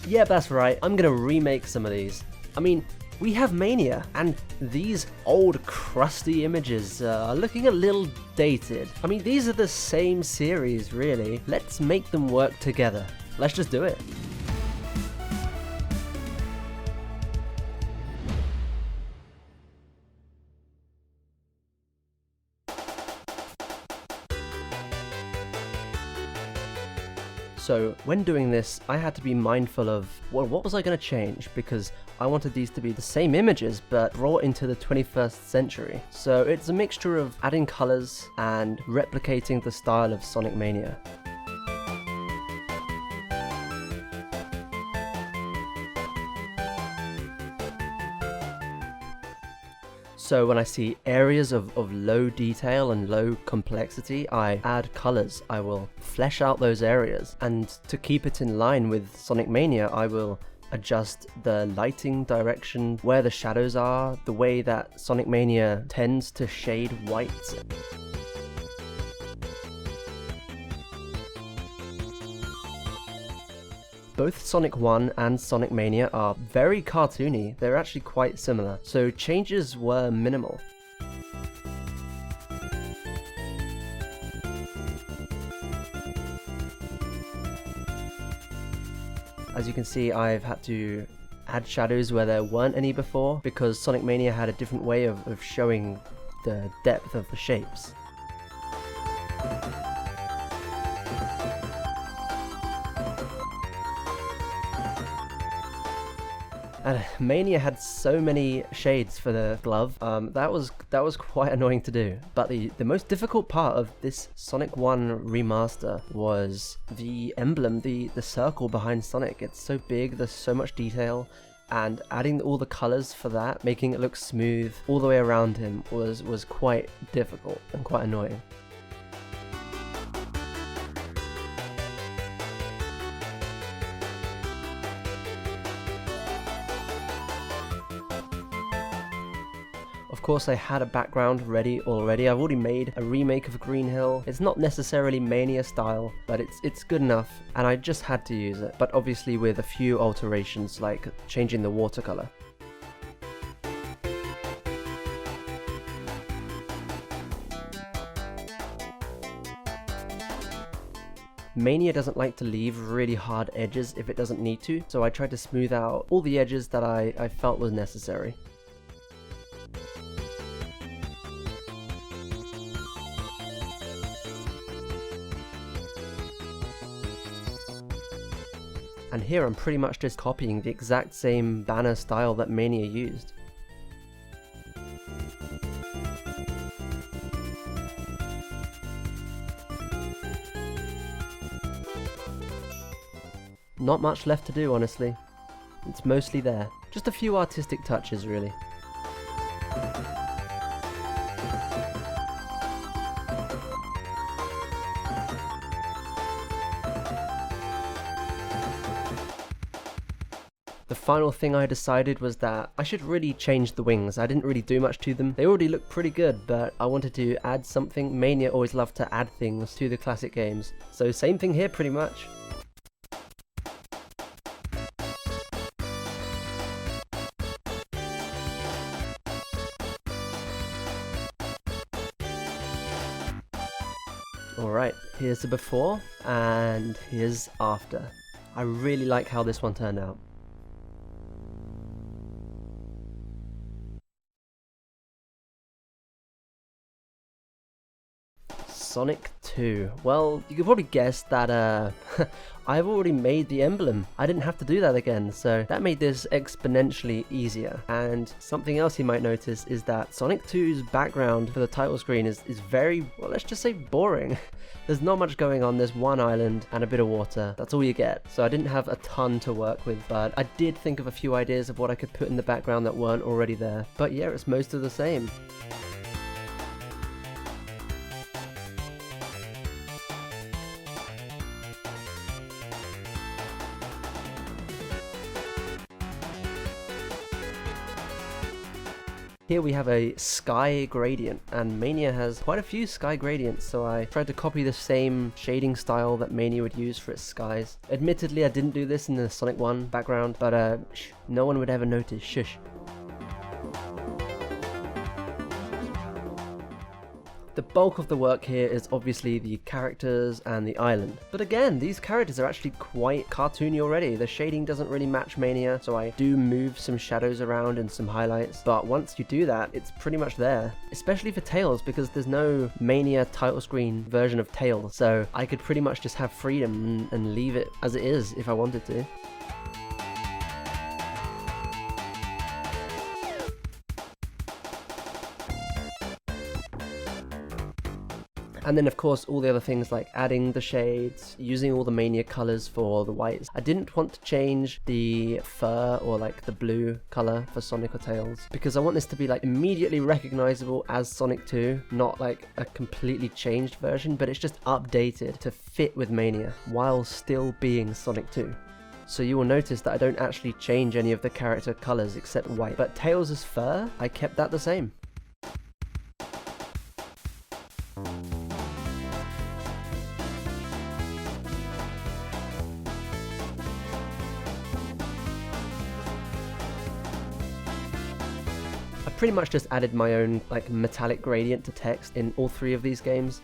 Yeah, that's right, I'm gonna remake some of these. I mean, we have Mania, and these old crusty images are looking a little dated. I mean, these are the same series, really. Let's make them work together. Let's just do it. So when doing this, I had to be mindful of, well, what was I going to change? Because I wanted these to be the same images, but brought into the 21st century. So it's a mixture of adding colors and replicating the style of Sonic Mania. So when I see areas of low detail and low complexity, I add colors. I will flesh out those areas, and to keep it in line with Sonic Mania, I will adjust the lighting direction, where the shadows are, the way that Sonic Mania tends to shade white. Both Sonic 1 and Sonic Mania are very cartoony. They're actually quite similar, so changes were minimal. As you can see, I've had to add shadows where there weren't any before, because Sonic Mania had a different way of showing the depth of the shapes. And Mania had so many shades for the glove, that was quite annoying to do. But the most difficult part of this Sonic 1 remaster was the emblem, the circle behind Sonic. It's so big, there's so much detail, and adding all the colors for that, making it look smooth all the way around him was quite difficult and quite annoying. Of course, I had a background ready already. I've already made a remake of Green Hill. It's not necessarily Mania style, but it's good enough, and I just had to use it, but obviously with a few alterations, like changing the watercolor. Mania doesn't like to leave really hard edges if it doesn't need to, so I tried to smooth out all the edges that I felt was necessary. And here I'm pretty much just copying the exact same banner style that Mania used. Not much left to do, honestly. It's mostly there. Just a few artistic touches, really. The final thing I decided was that I should really change the wings. I didn't really do much to them. They already look pretty good, but I wanted to add something. Mania always loved to add things to the classic games. So same thing here, pretty much. Alright, here's the before, and here's after. I really like how this one turned out. Sonic 2. Well, you could probably guess that I've already made the emblem. I didn't have to do that again, so that made this exponentially easier. And something else you might notice is that Sonic 2's background for the title screen is very, well, let's just say boring. There's not much going on. There's one island and a bit of water. That's all you get. So I didn't have a ton to work with, but I did think of a few ideas of what I could put in the background that weren't already there. But yeah, it's most of the same. Here we have a sky gradient, and Mania has quite a few sky gradients, so I tried to copy the same shading style that Mania would use for its skies. Admittedly, I didn't do this in the Sonic 1 background, but no one would ever notice, shush. The bulk of the work here is obviously the characters and the island. But again, these characters are actually quite cartoony already. The shading doesn't really match Mania, so I do move some shadows around and some highlights. But once you do that, it's pretty much there. Especially for Tails, because there's no Mania title screen version of Tails. So I could pretty much just have freedom and leave it as it is if I wanted to. And then of course all the other things like adding the shades, using all the Mania colors for the whites. I didn't want to change the fur or like the blue color for Sonic or Tails because I want this to be like immediately recognizable as Sonic 2, not like a completely changed version, but it's just updated to fit with Mania while still being Sonic 2. So you will notice that I don't actually change any of the character colors except white, but Tails' fur, I kept that the same. Pretty much just added my own like metallic gradient to text in all three of these games.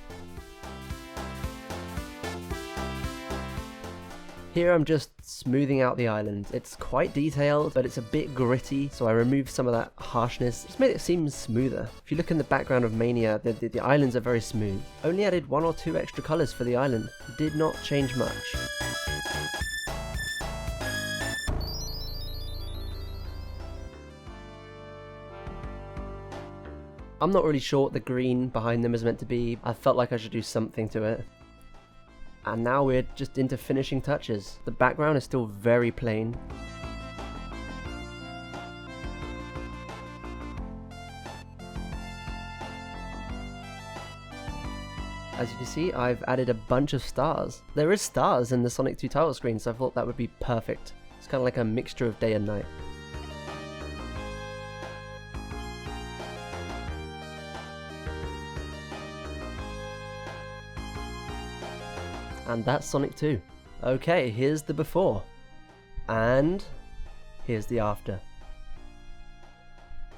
Here I'm just smoothing out the island. It's quite detailed, but it's a bit gritty, so I removed some of that harshness. Just made it seem smoother. If you look in the background of Mania, the islands are very smooth. Only added 1 or 2 extra colors for the island. Did not change much. I'm not really sure what the green behind them is meant to be. I felt like I should do something to it. And now we're just into finishing touches. The background is still very plain. As you can see, I've added a bunch of stars. There is stars in the Sonic 2 title screen, so I thought that would be perfect. It's kind of like a mixture of day and night. And that's Sonic 2. Okay, here's the before. And here's the after.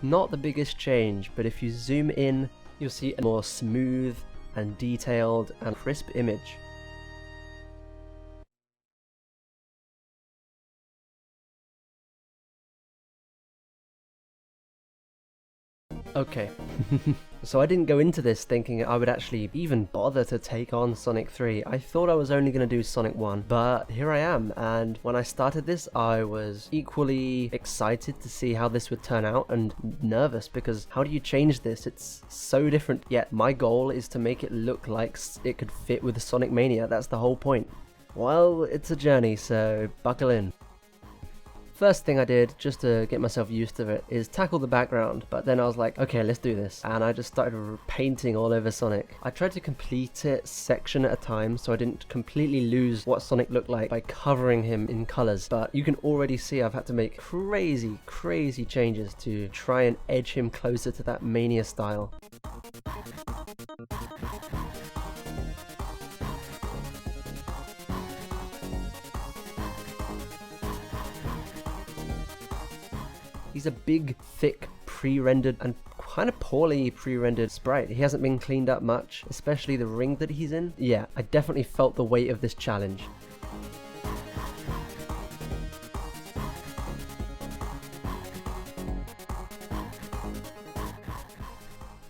Not the biggest change, but if you zoom in, you'll see a more smooth and detailed and crisp image. Okay, so I didn't go into this thinking I would actually even bother to take on Sonic 3. I thought I was only going to do Sonic 1, but here I am, and when I started this I was equally excited to see how this would turn out and nervous because how do you change this? It's so different, yet my goal is to make it look like it could fit with Sonic Mania. That's the whole point. Well, it's a journey, so buckle in. First thing I did, just to get myself used to it, is tackle the background, but then I was like, okay, let's do this. And I just started painting all over Sonic. I tried to complete it section at a time, so I didn't completely lose what Sonic looked like by covering him in colors. But you can already see I've had to make crazy changes to try and edge him closer to that Mania style. He's a big, thick, pre-rendered and kind of poorly pre-rendered sprite. He hasn't been cleaned up much, especially the ring that he's in. Yeah, I definitely felt the weight of this challenge.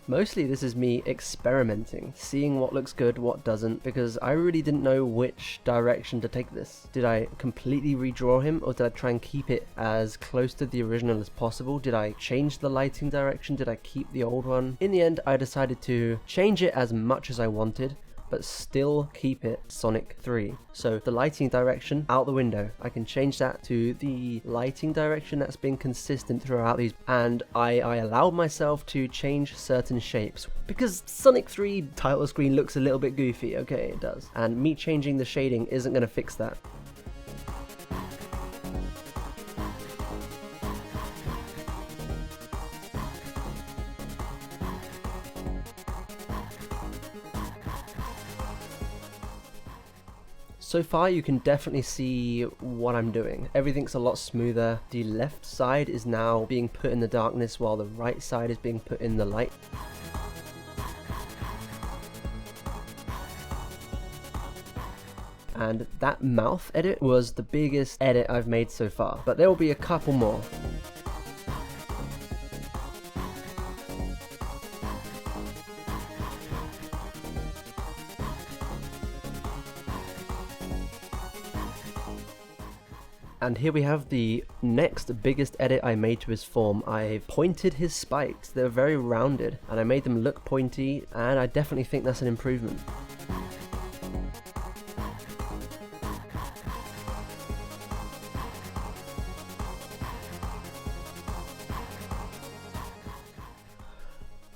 Mostly this is me experimenting, seeing what looks good, what doesn't, because I really didn't know which direction to take this. Did I completely redraw him, or did I try and keep it as close to the original as possible? Did I change the lighting direction? Did I keep the old one? In the end, I decided to change it as much as I wanted, but still keep it Sonic 3. So the lighting direction, out the window. I can change that to the lighting direction that's been consistent throughout these, and I allowed myself to change certain shapes, because Sonic 3 title screen looks a little bit goofy, okay, it does, and me changing the shading isn't going to fix that. So far you can definitely see what I'm doing. Everything's a lot smoother. The left side is now being put in the darkness while the right side is being put in the light. And that mouth edit was the biggest edit I've made so far, but there will be a couple more. And here we have the next biggest edit I made to his form. I pointed his spikes. They're very rounded and I made them look pointy, and I definitely think that's an improvement.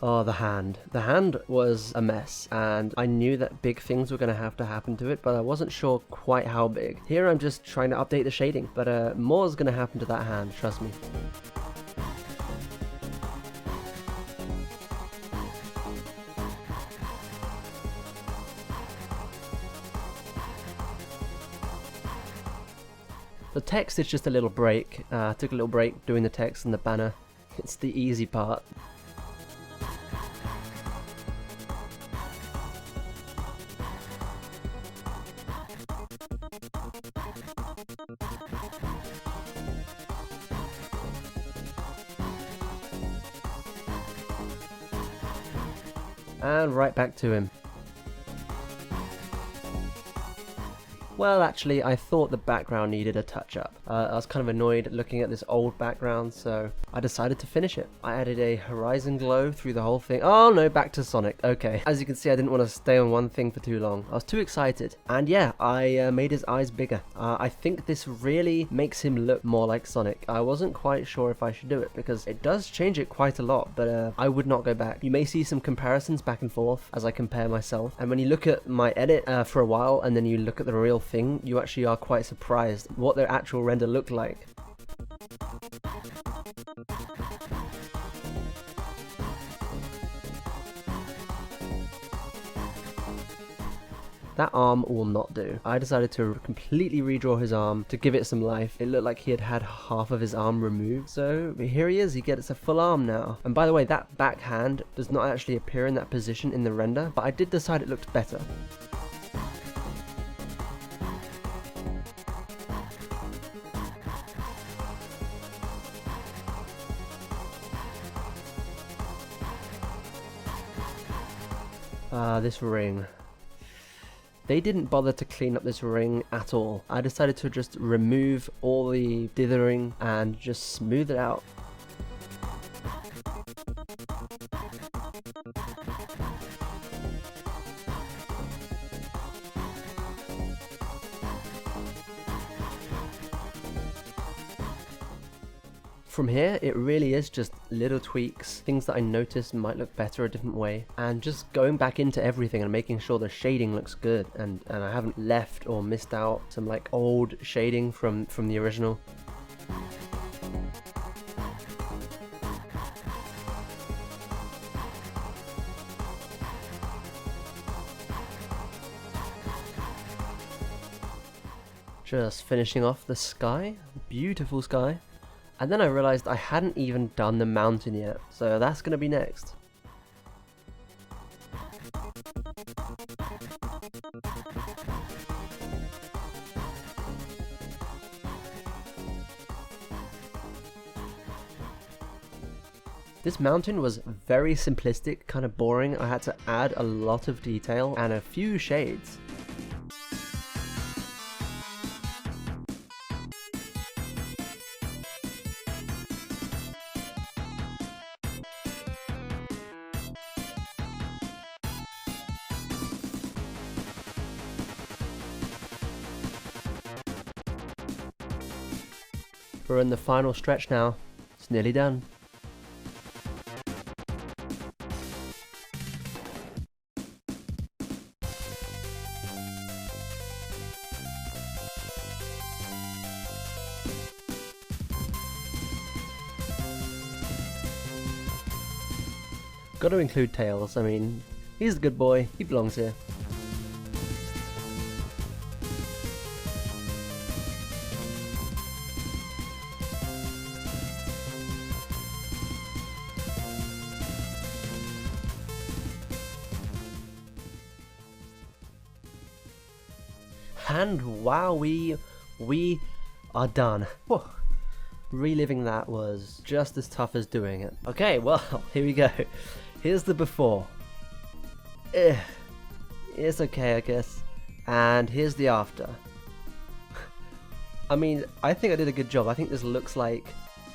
Oh, the hand. The hand was a mess, and I knew that big things were going to have to happen to it, but I wasn't sure quite how big. Here I'm just trying to update the shading, but more is going to happen to that hand, trust me. The text is just a little break. Took a little break doing the text and the banner. It's the easy part. And right back to him. Well, actually, I thought the background needed a touch-up. I was kind of annoyed looking at this old background, so I decided to finish it. I added a horizon glow through the whole thing. Oh no, back to Sonic. Okay. As you can see, I didn't want to stay on one thing for too long. I was too excited. And yeah, I made his eyes bigger. I think this really makes him look more like Sonic. I wasn't quite sure if I should do it, because it does change it quite a lot, but I would not go back. You may see some comparisons back and forth as I compare myself. And when you look at my edit for a while, and then you look at the real thing, you actually are quite surprised what their actual render looked like. That arm will not do. I decided to completely redraw his arm to give it some life. It looked like he had had half of his arm removed. So here he is, he gets a full arm now. And by the way, that back hand does not actually appear in that position in the render, but I did decide it looked better. This ring. They didn't bother to clean up this ring at all. I decided to just remove all the dithering and just smooth it out. From here, it really is just little tweaks, things that I noticed might look better a different way, and just going back into everything and making sure the shading looks good, and I haven't left or missed out some like old shading from the original. Just finishing off the sky, beautiful sky. And then I realized I hadn't even done the mountain yet, so that's going to be next. This mountain was very simplistic, kind of boring. I had to add a lot of detail and a few shades. We're in the final stretch now. It's nearly done. Got to include Tails. I mean, he's a good boy. He belongs here. And wow, we are done. Whew. Reliving that was just as tough as doing it. Okay, well, here we go. Here's the before. It's okay, I guess. And here's the after. I mean, I think I did a good job. I think this looks like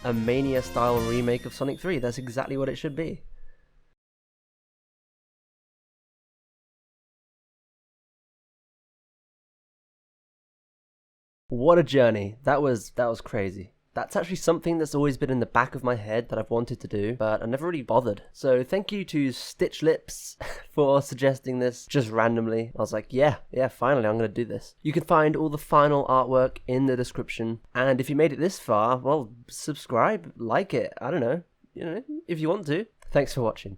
a Mania style remake of Sonic 3. That's exactly what it should be. What a journey. That was crazy. That's actually something that's always been in the back of my head that I've wanted to do, but I never really bothered. So thank you to Stitch Lips for suggesting this just randomly. I was like, yeah, finally I'm going to do this. You can find all the final artwork in the description. And if you made it this far, well, subscribe, like it, I don't know, if you want to. Thanks for watching.